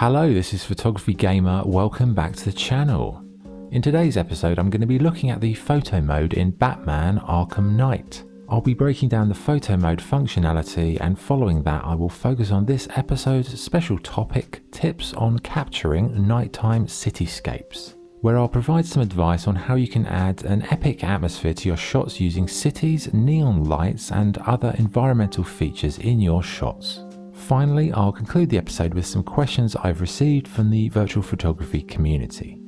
Hello, this is Photography Gamer, welcome back to the channel. In today's episode I'm going to be looking at the photo mode in Batman Arkham Knight. I'll be breaking down the photo mode functionality, and following that I will focus on this episode's special topic, tips on capturing nighttime cityscapes, where I'll provide some advice on how you can add an epic atmosphere to your shots using cities, neon lights and other environmental features in your shots. Finally, I'll conclude the episode with some questions I've received from the virtual photography community.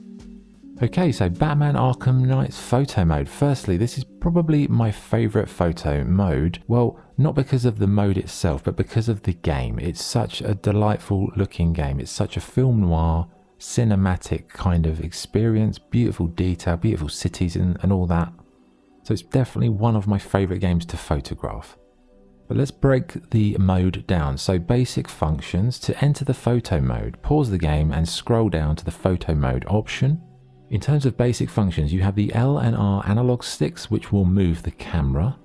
Okay, so Batman Arkham Knight's photo mode. Firstly, this is probably my favourite photo mode. Well, not because of the mode itself, but because of the game. It's such a delightful looking game. It's such a film noir, cinematic kind of experience, beautiful detail, beautiful cities and all that. So it's definitely one of my favourite games to photograph. But let's break the mode down. So basic functions. To enter the photo mode, pause the game and scroll down to the photo mode option. In terms of basic functions, you have the L and R analog sticks, which will move the camera.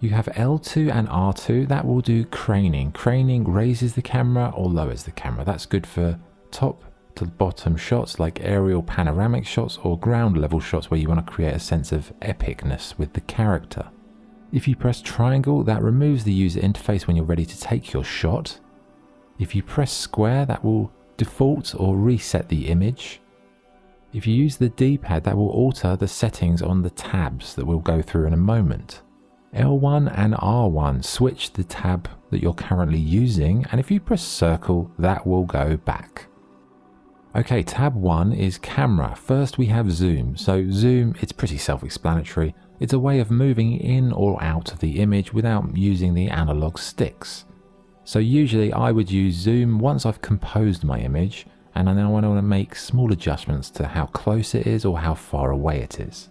You have L2 and R2, that will do craning. Craning raises the camera or lowers the camera. That's good for top to bottom shots like aerial panoramic shots or ground level shots where you want to create a sense of epicness with the character. If you press triangle, that removes the user interface when you're ready to take your shot. If you press square, that will default or reset the image. If you use the D-pad, that will alter the settings on the tabs that we'll go through in a moment. L1 and R1 switch the tab that you're currently using, and if you press circle, that will go back. Okay, tab 1 is camera. First we have zoom. So zoom, it's pretty self-explanatory. It's a way of moving in or out of the image without using the analog sticks. So usually I would use zoom once I've composed my image, and then I want to make small adjustments to how close it is or how far away it is.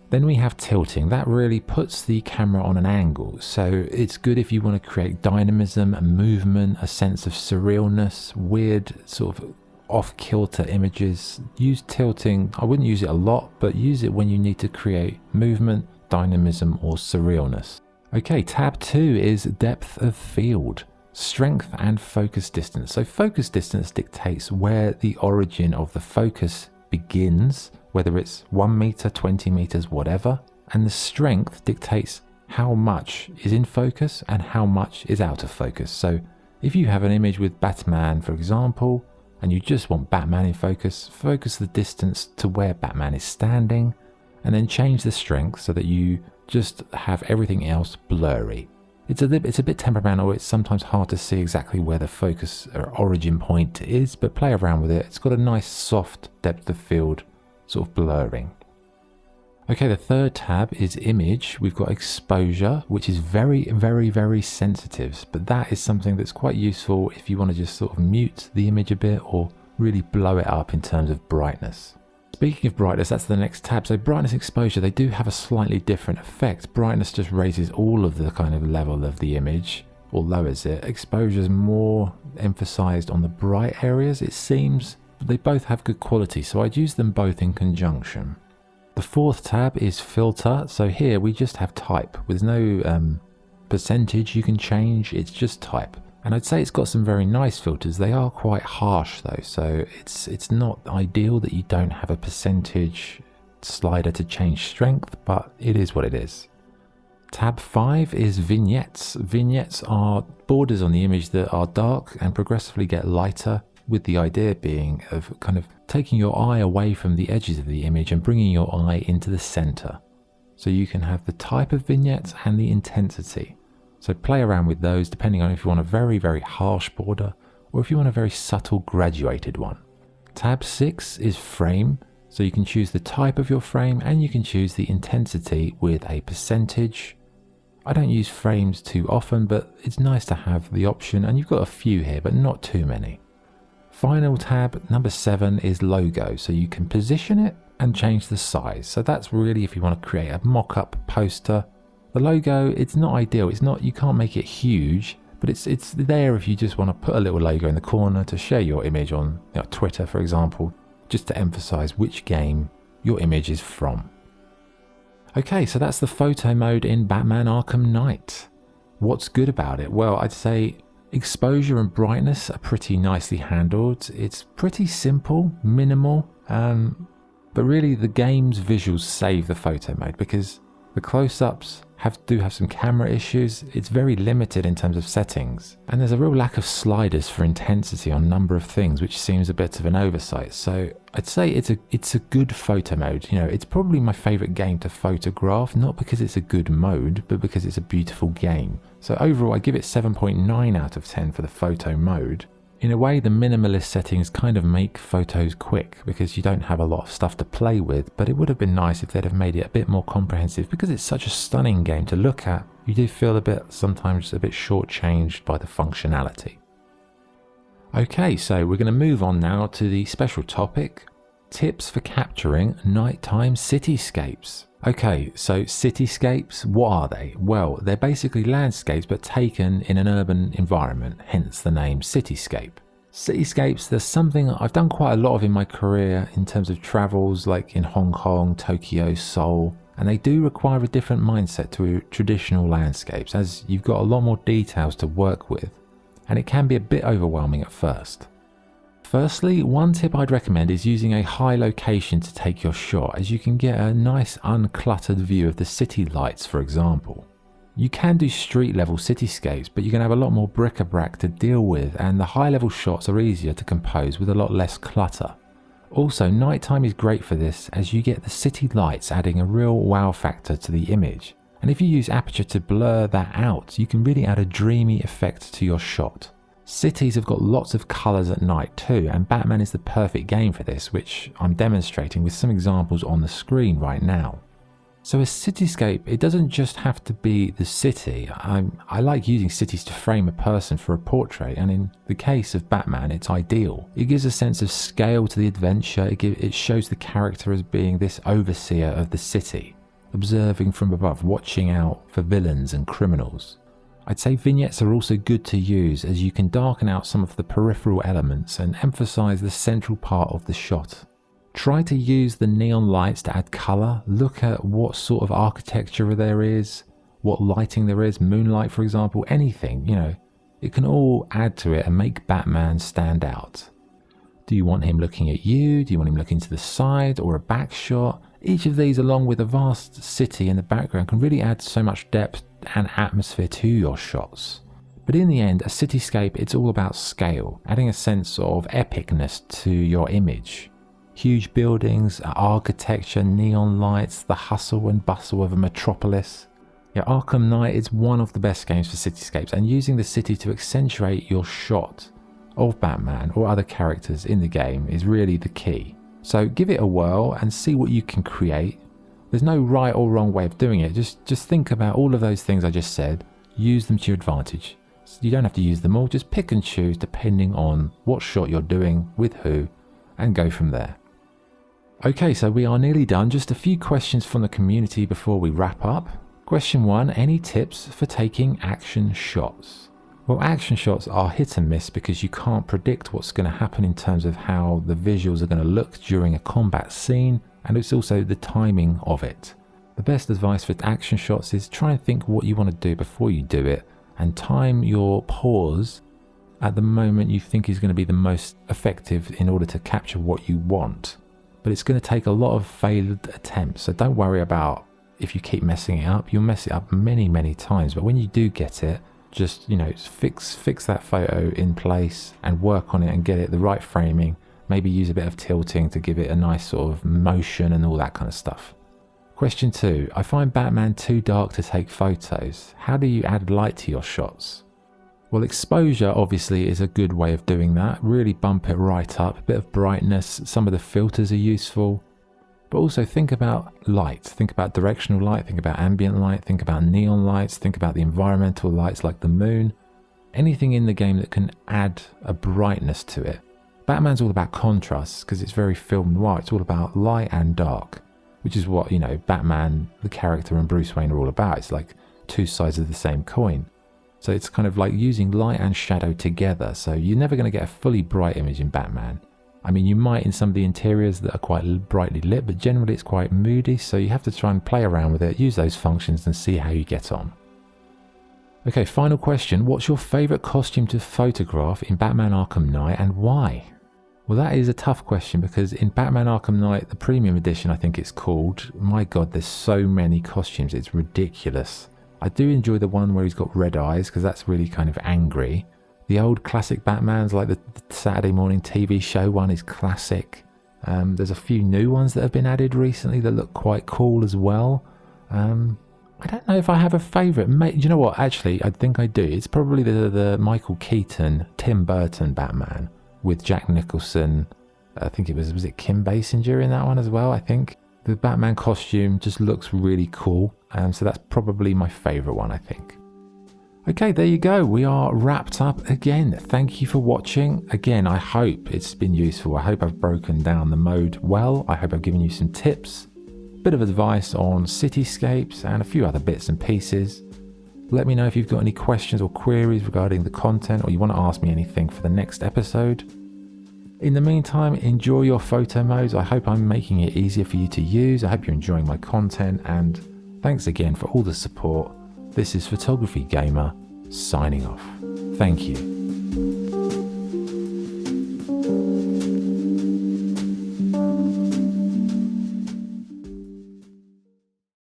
Then we have tilting. That really puts the camera on an angle, so it's good if you want to create dynamism, movement, a sense of surrealness, weird sort of off-kilter images. Use tilting. I wouldn't use it a lot, but use it when you need to create movement, dynamism or surrealness. Okay, tab 2 is depth of field. Strength and focus distance. So focus distance dictates where the origin of the focus begins, whether it's 1 meter, 20 meters, whatever. And the strength dictates how much is in focus and how much is out of focus. So if you have an image with Batman, for example, and you just want Batman in focus, focus the distance to where Batman is standing, and then change the strength so that you just have everything else blurry. It's a bit temperamental. It's sometimes hard to see exactly where the focus or origin point is, but play around with it. It's got a nice soft depth of field sort of blurring. Okay, the third tab is image. We've got exposure, which is very, very, very sensitive, but that is something that's quite useful if you want to just sort of mute the image a bit or really blow it up in terms of brightness. Speaking of brightness, that's the next tab. So brightness, exposure, they do have a slightly different effect. Brightness just raises all of the kind of level of the image or lowers it. Exposure is more emphasized on the bright areas, it seems. But they both have good quality, so I'd use them both in conjunction. The fourth tab is filter. So here we just have type. With no percentage you can change, it's just type. And I'd say it's got some very nice filters. They are quite harsh though, so it's not ideal that you don't have a percentage slider to change strength, but it is what it is. Tab 5 is vignettes. Vignettes are borders on the image that are dark and progressively get lighter, with the idea being of kind of taking your eye away from the edges of the image and bringing your eye into the center. So you can have the type of vignettes and the intensity. So play around with those depending on if you want a very, very harsh border or if you want a very subtle graduated one. Tab 6 is frame. So you can choose the type of your frame and you can choose the intensity with a percentage. I don't use frames too often, but it's nice to have the option, and you've got a few here, but not too many. Final tab, number 7, is logo. So you can position it and change the size. So that's really if you want to create a mock-up poster. The logo, it's not ideal. It's not, you can't make it huge, but it's there if you just want to put a little logo in the corner to share your image on Twitter, for example, just to emphasize which game your image is from. Okay, so that's the photo mode in Batman Arkham Knight. What's good about it? Well, I'd say Exposure and brightness are pretty nicely handled. It's pretty simple, minimal, but really the game's visuals save the photo mode because the close-ups do have some camera issues. It's very limited in terms of settings, and there's a real lack of sliders for intensity on a number of things, which seems a bit of an oversight. So I'd say it's a good photo mode. You know, it's probably my favorite game to photograph, not because it's a good mode, but because it's a beautiful game. So overall, I give it 7.9 out of 10 for the photo mode. In a way, the minimalist settings kind of make photos quick because you don't have a lot of stuff to play with, but it would have been nice if they'd have made it a bit more comprehensive because it's such a stunning game to look at. You do feel sometimes a bit shortchanged by the functionality. Okay, so we're going to move on now to the special topic, tips for capturing nighttime cityscapes. Okay, so cityscapes, what are they? Well, they're basically landscapes but taken in an urban environment, hence the name cityscape. Cityscapes, there's something I've done quite a lot of in my career in terms of travels, like in Hong Kong, Tokyo, Seoul, and they do require a different mindset to traditional landscapes as you've got a lot more details to work with, and it can be a bit overwhelming at first. Firstly, one tip I'd recommend is using a high location to take your shot, as you can get a nice uncluttered view of the city lights, for example. You can do street level cityscapes, but you're going to have a lot more bric-a-brac to deal with, and the high level shots are easier to compose with a lot less clutter. Also, nighttime is great for this as you get the city lights adding a real wow factor to the image, and if you use aperture to blur that out, you can really add a dreamy effect to your shot. Cities have got lots of colours at night too, and Batman is the perfect game for this, which I'm demonstrating with some examples on the screen right now. So a cityscape, it doesn't just have to be the city. I like using cities to frame a person for a portrait, and in the case of Batman, it's ideal. It gives a sense of scale to the adventure. It shows the character as being this overseer of the city, observing from above, watching out for villains and criminals. I'd say vignettes are also good to use as you can darken out some of the peripheral elements and emphasize the central part of the shot. Try to use the neon lights to add color. Look at what sort of architecture there is, what lighting there is, moonlight for example, anything, it can all add to it and make Batman stand out. Do you want him looking at you? Do you want him looking to the side or a back shot? Each of these, along with a vast city in the background, can really add so much depth and atmosphere to your shots. But in the end, a cityscape, it's all about scale, adding a sense of epicness to your image. Huge buildings, architecture, neon lights, the hustle and bustle of a metropolis. Yeah, Arkham Knight is one of the best games for cityscapes, and using the city to accentuate your shot of Batman or other characters in the game is really the key. So give it a whirl and see what you can create. There's no right or wrong way of doing it. Just think about all of those things I just said. Use them to your advantage. You don't have to use them all. Just pick and choose depending on what shot you're doing, with who, and go from there. Okay, so we are nearly done. Just a few questions from the community before we wrap up. Question 1. Any tips for taking action shots? Well, action shots are hit and miss because you can't predict what's going to happen in terms of how the visuals are going to look during a combat scene, and it's also the timing of it. The best advice for action shots is try and think what you want to do before you do it, and time your pause at the moment you think is going to be the most effective in order to capture what you want. But it's going to take a lot of failed attempts, so don't worry about if you keep messing it up. You'll mess it up many times, but when you do get it, just fix that photo in place and work on it and get it the right framing. Maybe use a bit of tilting to give it a nice sort of motion and all that kind of stuff. Question 2. I find Batman too dark to take photos. How do you add light to your shots? Well, exposure obviously is a good way of doing that. Really bump it right up. A bit of brightness. Some of the filters are useful. But also think about light. Think about directional light. Think about ambient light. Think about neon lights. Think about the environmental lights like the moon. Anything in the game that can add a brightness to it. Batman's all about contrasts because it's very film noir. It's all about light and dark, which is what, Batman, the character, and Bruce Wayne are all about. It's like two sides of the same coin. So it's kind of like using light and shadow together. So you're never going to get a fully bright image in Batman. I mean, you might in some of the interiors that are quite brightly lit, but generally it's quite moody. So you have to try and play around with it, use those functions and see how you get on. Okay, final question. What's your favourite costume to photograph in Batman Arkham Knight and why? Well, that is a tough question because in Batman Arkham Knight, the premium edition I think it's called, my god, there's so many costumes, it's ridiculous. I do enjoy the one where he's got red eyes because that's really kind of angry. The old classic Batmans, like the Saturday morning TV show one, is classic. There's a few new ones that have been added recently that look quite cool as well. I don't know if I have a favourite. You know what? Actually, I think I do. It's probably the Michael Keaton, Tim Burton Batman with Jack Nicholson. I think it was it Kim Basinger in that one as well, I think. The Batman costume just looks really cool. So that's probably my favourite one, I think. Okay, there you go. We are wrapped up again. Thank you for watching. Again, I hope it's been useful. I hope I've broken down the mode well. I hope I've given you some tips. Bit of advice on Cityscapes and a few other bits and pieces. Let me know if you've got any questions or queries regarding the content or you want to ask me anything for the next episode. In the meantime, enjoy your photo modes. I hope I'm making it easier for you to use. I hope you're enjoying my content and thanks again for all the support. This is Photography Gamer signing off. Thank you.